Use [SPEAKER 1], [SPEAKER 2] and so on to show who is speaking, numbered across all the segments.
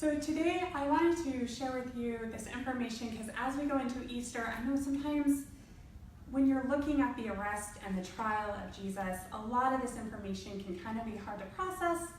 [SPEAKER 1] So today I wanted to share with you this information because as we go into Easter, I know sometimes when you're looking at the arrest and the trial of Jesus, a lot of this information can kind of be hard to process.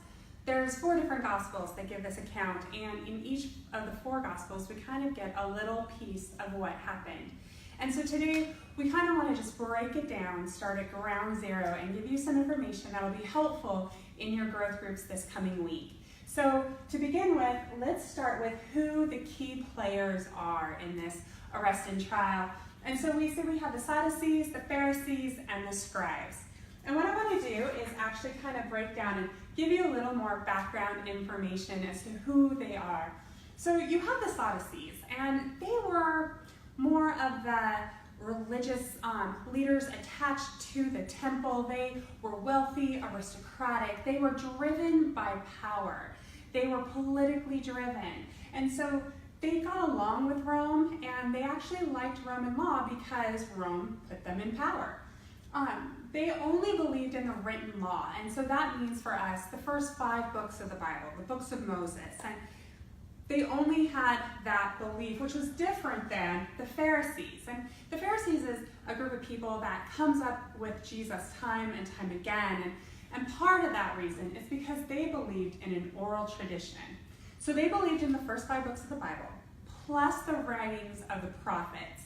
[SPEAKER 1] There's 4 different Gospels that give this account, and in each of the 4 Gospels, we kind of get a little piece of what happened. And so today, we kind of want to just break it down, start at ground zero, and give you some information that will be helpful in your growth groups this coming week. So to begin with, let's start with who the key players are in this arrest and trial. And so we have the Sadducees, the Pharisees, and the scribes. And what I want to do is actually kind of break down and give you a little more background information as to who they are. So you have the Sadducees, and they were more of the religious leaders attached to the temple. They were wealthy, aristocratic. They were driven by power. They were politically driven. And so they got along with Rome, and they actually liked Roman law because Rome put them in power. They only believed in the written law, and so that means for us the first 5 books of the Bible, the books of Moses. And they only had that belief, which was different than the Pharisees. And the Pharisees is a group of people that comes up with Jesus time and time again. And part of that reason is because they believed in an oral tradition. So they believed in the first 5 books of the Bible, plus the writings of the prophets.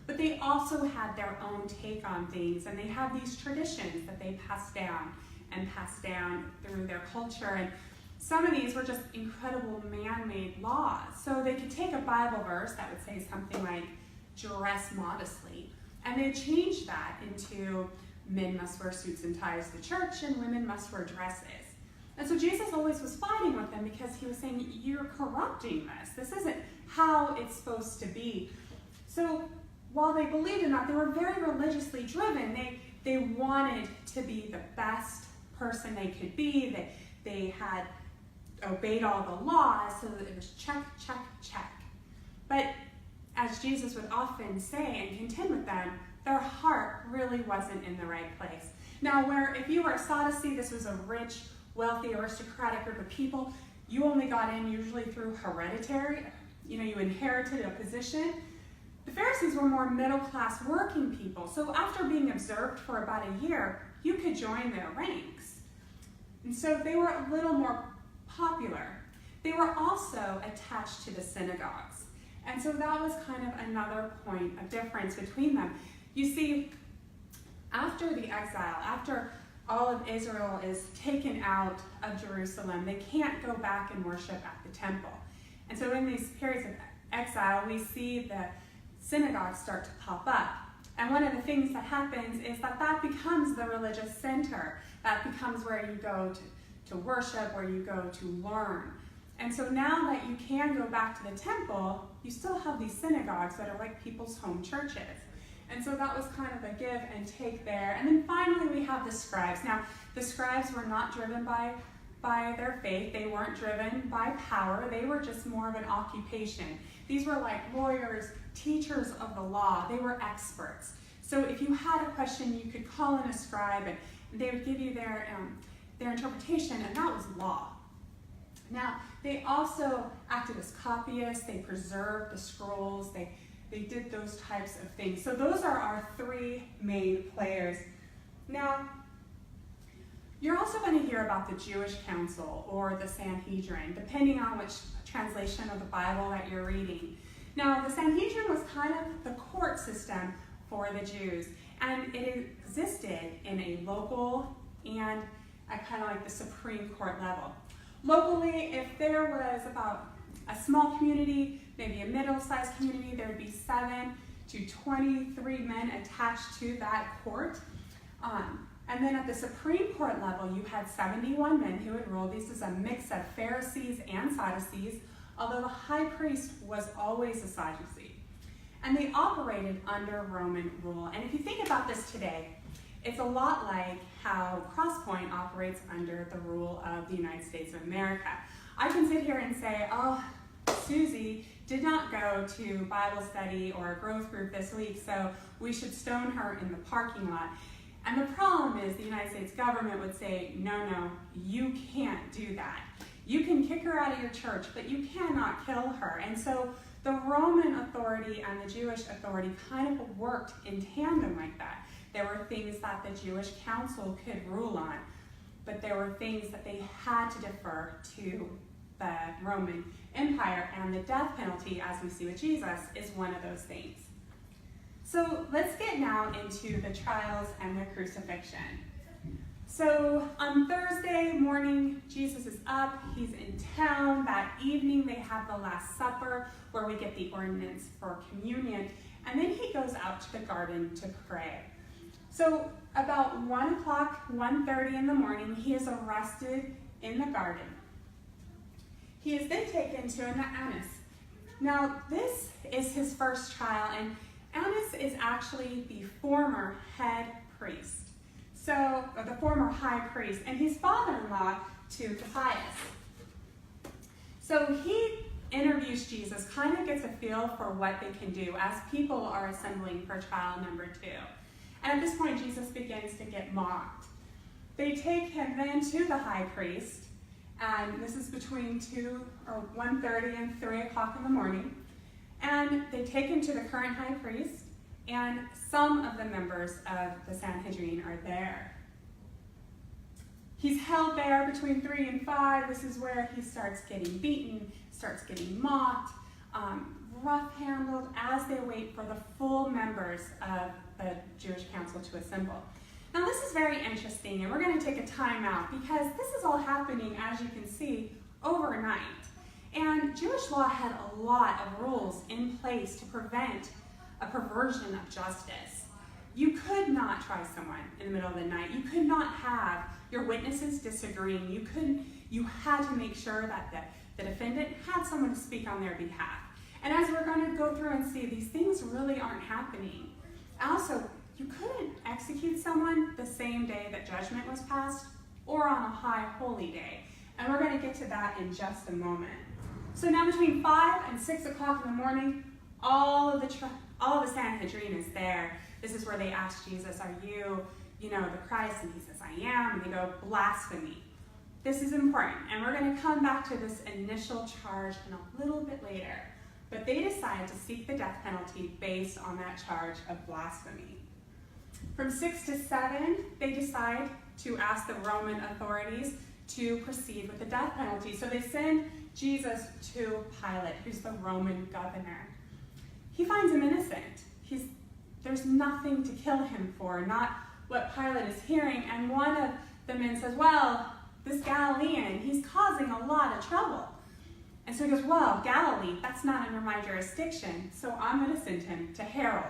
[SPEAKER 1] But they also had their own take on things, and they had these traditions that they passed down through their culture. And some of these were just incredible man-made laws. So they could take a Bible verse that would say something like, dress modestly, and they changed that into men must wear suits and ties to church and women must wear dresses. And so Jesus always was fighting with them because he was saying, you're corrupting this. This isn't how it's supposed to be. So while they believed in that, they were very religiously driven. They wanted to be the best person they could be. They had obeyed all the laws, so that it was check, check, check. But as Jesus would often say and contend with them, their heart really wasn't in the right place. Now, if you were a Sadducee, this was a rich, wealthy, aristocratic group of people. You only got in usually through hereditary. You inherited a position. The Pharisees were more middle-class working people. So after being observed for about a year, you could join their ranks. And so they were a little more popular. They were also attached to the synagogues. And so that was kind of another point of difference between them. You see, after the exile, after all of Israel is taken out of Jerusalem, they can't go back and worship at the temple. And so in these periods of exile, we see the synagogues start to pop up. And one of the things that happens is that becomes the religious center. That becomes where you go to worship, where you go to learn. And so now that you can go back to the temple, you still have these synagogues that are like people's home churches. And so that was kind of a give and take there. And then finally we have the scribes. Now, the scribes were not driven by their faith. They weren't driven by power. They were just more of an occupation. These were like lawyers, teachers of the law. They were experts. So if you had a question, you could call in a scribe, and they would give you their interpretation, and that was law. Now, they also acted as copyists. They preserved the scrolls. They did those types of things. So those are our 3 main players. Now, you're also going to hear about the Jewish Council or the Sanhedrin, depending on which translation of the Bible that you're reading. Now, the Sanhedrin was kind of the court system for the Jews, and it existed in a local and at kind of like the Supreme Court level. Locally, if there was about a small community, maybe a middle-sized community, there would be 7 to 23 men attached to that court. And then at the Supreme Court level, you had 71 men who would rule. This is a mix of Pharisees and Sadducees, although the high priest was always a Sadducee. And they operated under Roman rule. And if you think about this today, it's a lot like how Crosspoint operates under the rule of the United States of America. I can sit here and say, oh, Susie did not go to Bible study or a growth group this week, so we should stone her in the parking lot. And the problem is the United States government would say, no, you can't do that. You can kick her out of your church, but you cannot kill her. And so the Roman authority and the Jewish authority kind of worked in tandem like that. There were things that the Jewish council could rule on, but there were things that they had to defer to the Roman Empire, and the death penalty, as we see with Jesus, is one of those things. So let's get now into the trials and the crucifixion. So on Thursday morning, Jesus is up, he's in town. That evening they have the Last Supper where we get the ordinance for communion, and then he goes out to the garden to pray. So about 1 o'clock, 1:30 in the morning, he is arrested in the garden. He is then taken to Annas. Now this is his first trial, and Annas is actually the former head priest. So, or the former high priest, and he's father-in-law to Caiaphas. So he interviews Jesus, kind of gets a feel for what they can do as people are assembling for trial number 2. And at this point, Jesus begins to get mocked. They take him then to the high priest, and this is between 1:30 and 3 o'clock in the morning. And they take him to the current high priest, and some of the members of the Sanhedrin are there. He's held there between 3 and 5. This is where he starts getting beaten, starts getting mocked, rough-handled as they wait for the full members of the Jewish council to assemble. Now this is very interesting, and we're going to take a time out because this is all happening, as you can see, overnight. And Jewish law had a lot of rules in place to prevent a perversion of justice. You could not try someone in the middle of the night. You could not have your witnesses disagreeing. You had to make sure that the defendant had someone to speak on their behalf. And as we're going to go through and see, these things really aren't happening. Also, you couldn't execute someone the same day that judgment was passed or on a high holy day. And we're going to get to that in just a moment. So now between 5 and 6 o'clock in the morning, all of the Sanhedrin is there. This is where they ask Jesus, are you, the Christ? And he says, I am. And they go, blasphemy. This is important. And we're going to come back to this initial charge in a little bit later. But they decide to seek the death penalty based on that charge of blasphemy. From 6 to 7, they decide to ask the Roman authorities to proceed with the death penalty. So they send Jesus to Pilate, who's the Roman governor. He finds him innocent. There's nothing to kill him for, not what Pilate is hearing. And one of the men says, well, this Galilean, he's causing a lot of trouble. And so he goes, well, Galilee, that's not under my jurisdiction, so I'm going to send him to Herod.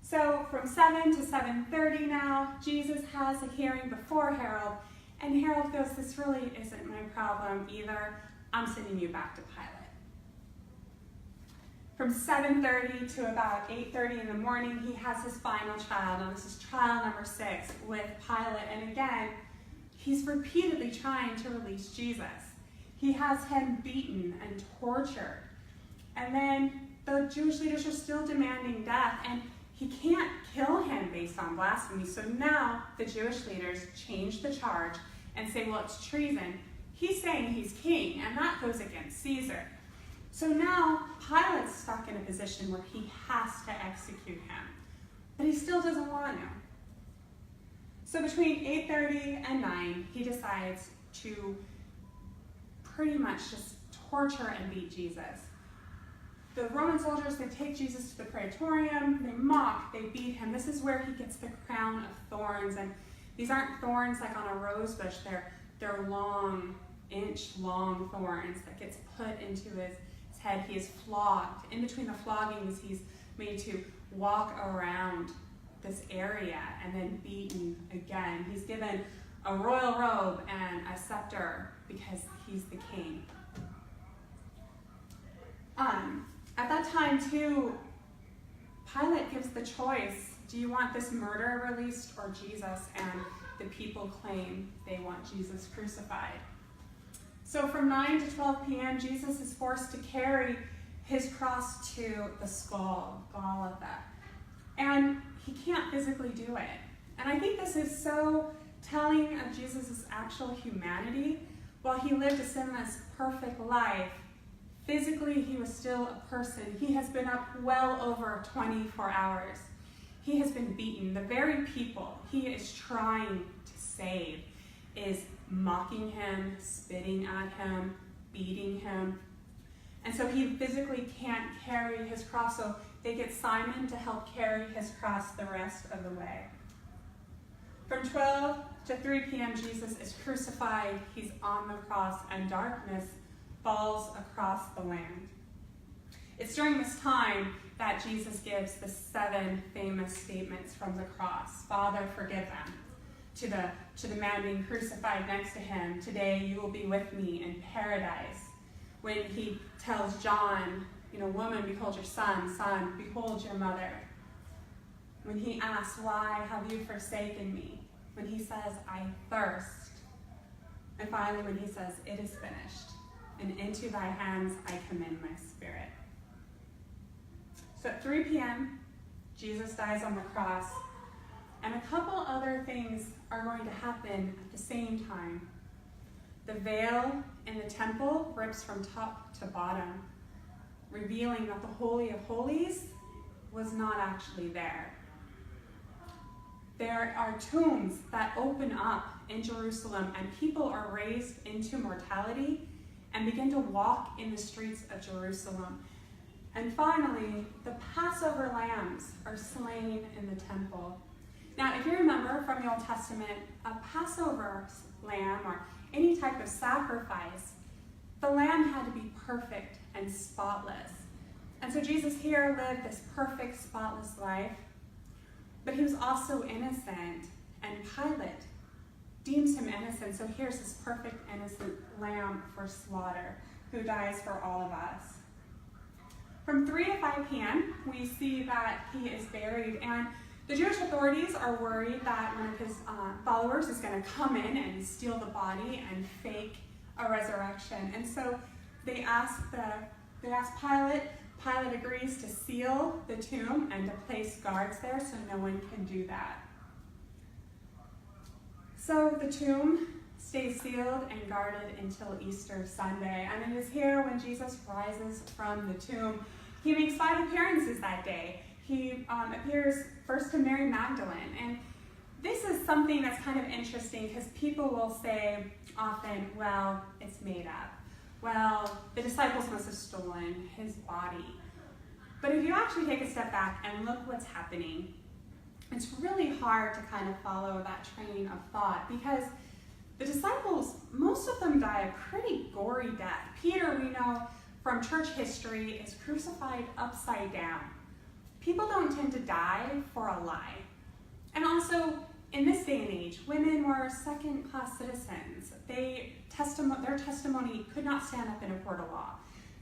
[SPEAKER 1] So from 7 to 7:30 now, Jesus has a hearing before Herod, and Herod goes, this really isn't my problem either. I'm sending you back to Pilate. From 7:30 to about 8:30 in the morning, he has his final trial. Now this is trial number 6 with Pilate, and again, he's repeatedly trying to release Jesus. He has him beaten and tortured. And then the Jewish leaders are still demanding death, and he can't kill him based on blasphemy. So now the Jewish leaders change the charge and say, well, it's treason. He's saying he's king, and that goes against Caesar. So now Pilate's stuck in a position where he has to execute him, but he still doesn't want to. So between 8:30 and 9, he decides to pretty much just torture and beat Jesus. The Roman soldiers, they take Jesus to the praetorium, they mock, they beat him. This is where he gets the crown of thorns, and these aren't thorns like on a rose bush, they're long, inch-long thorns that gets put into his head. He is flogged. In between the floggings, he's made to walk around this area and then beaten again. He's given a royal robe and a scepter because he's the king. At that time, too, Pilate gives the choice. Do you want this murderer released or Jesus? And the people claim they want Jesus crucified. So from 9 to 12 p.m., Jesus is forced to carry his cross to the skull, Golgotha. And he can't physically do it. And I think this is so telling of Jesus' actual humanity. while he lived a sinless, perfect life, physically he was still a person. He has been up well over 24 hours. He has been beaten. The very people he is trying to save is mocking him, spitting at him, beating him. And so he physically can't carry his cross, so they get Simon to help carry his cross the rest of the way. From 12 to 3 p.m., Jesus is crucified. He's on the cross, and darkness falls across the land. It's during this time that Jesus gives the 7 famous statements from the cross. Father, forgive them. To the man being crucified next to him, today you will be with me in paradise. When he tells John, woman, behold your son, son, behold your mother. When he asks, why have you forsaken me? When he says, I thirst. And finally, when he says, it is finished, and into thy hands I commend my spirit. So at 3 p.m., Jesus dies on the cross, and a couple other things are going to happen at the same time. The veil in the temple rips from top to bottom, revealing that the Holy of Holies was not actually there. There are tombs that open up in Jerusalem, and people are raised into mortality and begin to walk in the streets of Jerusalem. And finally, the Passover lambs are slain in the temple. Now, if you remember from the Old Testament, a Passover lamb or any type of sacrifice, the lamb had to be perfect and spotless. And so Jesus here lived this perfect, spotless life, but he was also innocent, and Pilate deems him innocent. So here's this perfect, innocent lamb for slaughter who dies for all of us. From 3 to 5 p.m., we see that he is buried, and the Jewish authorities are worried that one of his followers is going to come in and steal the body and fake a resurrection. And so they ask Pilate. Pilate agrees to seal the tomb and to place guards there so no one can do that. So the tomb stays sealed and guarded until Easter Sunday. And it is here when Jesus rises from the tomb. He makes 5 appearances that day. He appears first to Mary Magdalene. And this is something that's kind of interesting because people will say often, well, it's made up. Well, the disciples must have stolen his body. But if you actually take a step back and look what's happening, it's really hard to kind of follow that train of thought because the disciples, most of them die a pretty gory death. Peter, we know from church history, is crucified upside down. People don't tend to die for a lie. And also, in this day and age, women were second-class citizens. Their testimony could not stand up in a court of law.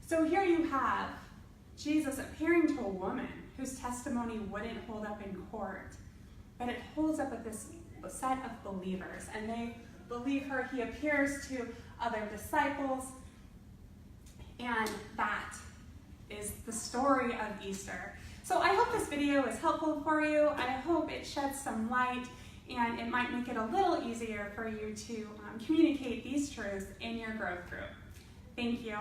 [SPEAKER 1] So here you have Jesus appearing to a woman whose testimony wouldn't hold up in court, but it holds up with this set of believers, and they believe her. He appears to other disciples, and that is the story of Easter. So I hope this video is helpful for you, and I hope it sheds some light, and it might make it a little easier for you to communicate these truths in your growth group. Thank you.